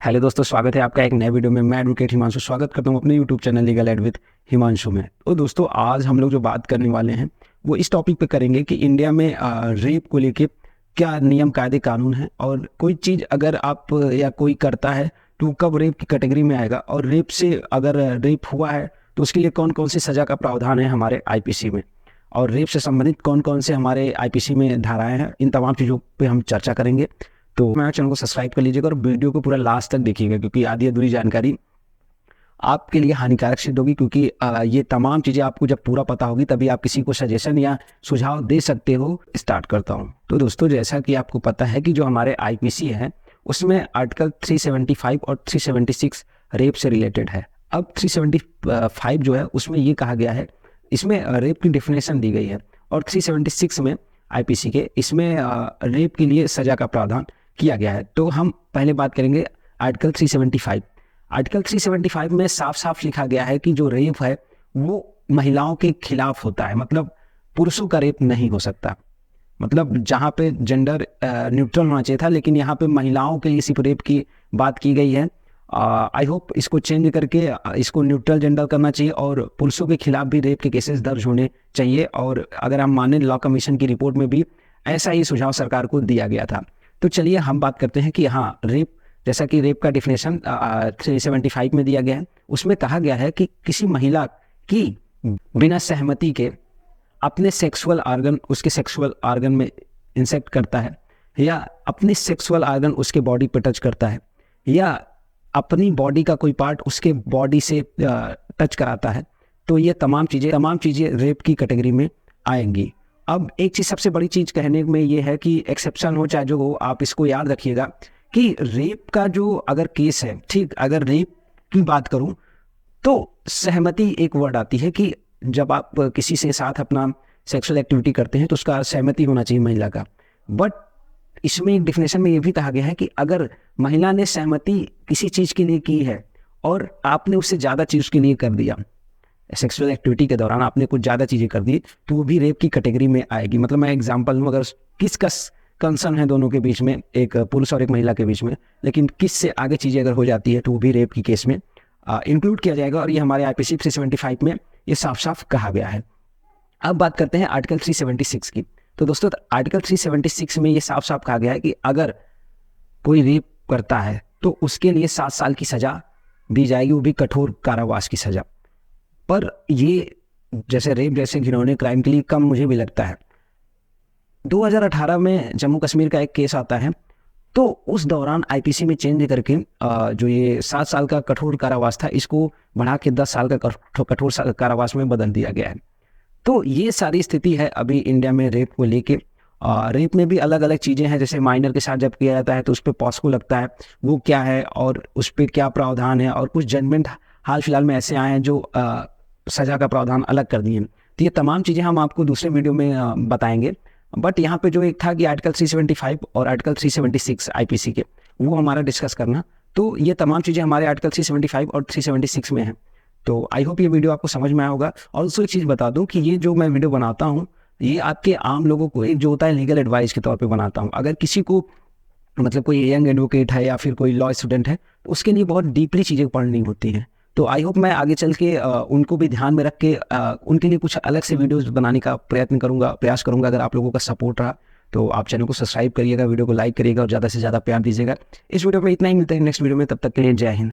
Hello दोस्तों, स्वागत है आपका एक नए वीडियो में। मैं एडवोकेट हिमांशु स्वागत करता हूं अपने YouTube channel legal aid with Himanshu में। तो दोस्तों, आज हम लोग जो बात करने वाले हैं वो इस टॉपिक पे करेंगे कि इंडिया में रेप को लेके क्या नियम कायदे कानून हैं, और कोई चीज़ अगर आप या कोई करता है तो कब रेप की कैटेगरी में आएगा, और रेप से अगर रेप हुआ है तो उसके लिए कौन कौन सी सज़ा का प्रावधान है हमारे आईपीसी में, और रेप से संबंधित कौन कौन से हमारे आईपीसी में धाराएं हैं। इन तमाम चीज़ों पे हम चर्चा करेंगे। तो मेरे चैनल को सब्सक्राइब कर लीजिएगा और वीडियो को पूरा लास्ट तक देखिएगा, क्योंकि आधी अधूरी जानकारी आपके लिए हानिकारक सिद्ध होगी। क्योंकि ये तमाम चीज़ें आपको जब पूरा पता होगी तभी आप किसी को सजेशन या सुझाव दे सकते हो। स्टार्ट करता हूँ। तो दोस्तों, जैसा कि आपको पता है कि जो हमारे आईपीसी है उसमें आर्टिकल 375 और 376 रेप से रिलेटेड है। अब 375 जो है उसमें ये कहा गया है, इसमें रेप की डिफिनेशन दी गई है, और 376 में आईपीसी के इसमें रेप के लिए सजा का प्रावधान किया गया है। तो हम पहले बात करेंगे आर्टिकल 375। आर्टिकल 375 में साफ साफ लिखा गया है कि जो रेप है वो महिलाओं के खिलाफ होता है, मतलब पुरुषों का रेप नहीं हो सकता। मतलब जहाँ पे जेंडर न्यूट्रल होना चाहिए था, लेकिन यहाँ पे महिलाओं के लिए सिर्फ रेप की बात की गई है। आई होप इसको चेंज करके इसको न्यूट्रल जेंडर करना चाहिए, और पुरुषों के खिलाफ भी रेप के केसेस दर्ज होने चाहिए। और अगर हम माने लॉ कमीशन की रिपोर्ट में भी ऐसा ही सुझाव सरकार को दिया गया था। तो चलिए हम बात करते हैं कि हाँ, रेप, जैसा कि रेप का डिफिनेशन 375 में दिया गया है, उसमें कहा गया है कि किसी महिला की बिना सहमति के अपने सेक्सुअल आर्गन उसके सेक्सुअल आर्गन में इंसेक्ट करता है, या अपने सेक्सुअल आर्गन उसके बॉडी पर टच करता है, या अपनी बॉडी का कोई पार्ट उसके बॉडी से टच कराता है, तो ये तमाम चीज़ें रेप की कैटेगरी में आएंगी। अब एक चीज़, सबसे बड़ी चीज़ कहने में ये है कि एक्सेप्शन हो चाहे जो हो, आप इसको याद रखिएगा कि रेप का जो अगर केस है, ठीक, अगर रेप की बात करूं तो सहमति एक वर्ड आती है कि जब आप किसी से साथ अपना सेक्सुअल एक्टिविटी करते हैं तो उसका सहमति होना चाहिए महिला का। बट इसमें एक डिफिनेशन में ये भी कहा गया है कि अगर महिला ने सहमति किसी चीज़ के लिए की है और आपने उससे ज़्यादा चीज़ के लिए कर दिया, सेक्सुअल एक्टिविटी के दौरान आपने कुछ ज़्यादा चीज़ें कर दी, तो वो भी रेप की कैटेगरी में आएगी। मतलब मैं एग्जांपल लूँ, अगर किसका कंसर्न है दोनों के बीच में, एक पुरुष और एक महिला के बीच में, लेकिन किस से आगे चीज़ें अगर हो जाती है तो वो भी रेप की केस में इंक्लूड किया जाएगा, और ये हमारे आईपीसी 375 में ये साफ साफ कहा गया है। अब बात करते हैं आर्टिकल 376 की। तो दोस्तों, आर्टिकल 376 में ये साफ साफ कहा गया है कि अगर कोई रेप करता है तो उसके लिए 7 साल की सज़ा दी जाएगी, वो भी कठोर कारावास की सज़ा। पर ये जैसे रेप जैसे घिनौने क्राइम के लिए कम मुझे भी लगता है। 2018 में जम्मू कश्मीर का एक केस आता है, तो उस दौरान आईपीसी में चेंज करके जो ये 7 साल का कठोर कारावास था, इसको बढ़ा के 10 साल का कठोर कारावास में बदल दिया गया है। तो ये सारी स्थिति है अभी इंडिया में रेप को लेके। रेप में भी अलग अलग चीज़ें हैं, जैसे माइनर के साथ जब किया जाता है तो उस पर पॉस्को लगता है, वो क्या है और उस पर क्या प्रावधान है, और कुछ जजमेंट हाल फिलहाल में ऐसे आए हैं जो सज़ा का प्रावधान अलग कर दिए हैं। तो ये तमाम चीज़ें हम आपको दूसरे वीडियो में बताएंगे। बट यहाँ पे जो एक था कि आर्टिकल 375 और आर्टिकल 376 आईपीसी के, वो हमारा डिस्कस करना। तो ये तमाम चीज़ें हमारे आर्टिकल 375 और 376 में हैं। तो आई होप ये वीडियो आपको समझ में आया होगा। और दूसरी चीज़ बता दूं कि ये जो मैं वीडियो बनाता हूँ, ये आपके आम लोगों को एक जो होता है लीगल एडवाइस के तौर पे बनाता हूँ। अगर किसी को, मतलब कोई यंग एडवोकेट है या फिर कोई लॉ स्टूडेंट है, तो उसके लिए बहुत डीपली चीज़ें पढ़नी होती हैं। तो आई होप मैं आगे चल के उनको भी ध्यान में रख के उनके लिए कुछ अलग से वीडियोस बनाने का प्रयास करूंगा। अगर आप लोगों का सपोर्ट रहा तो आप चैनल को सब्सक्राइब करिएगा, वीडियो को लाइक करिएगा और ज़्यादा से ज़्यादा प्यार दीजिएगा। इस वीडियो में इतना ही, मिलते हैं नेक्स्ट वीडियो में। तब तक के लिए जय हिंद।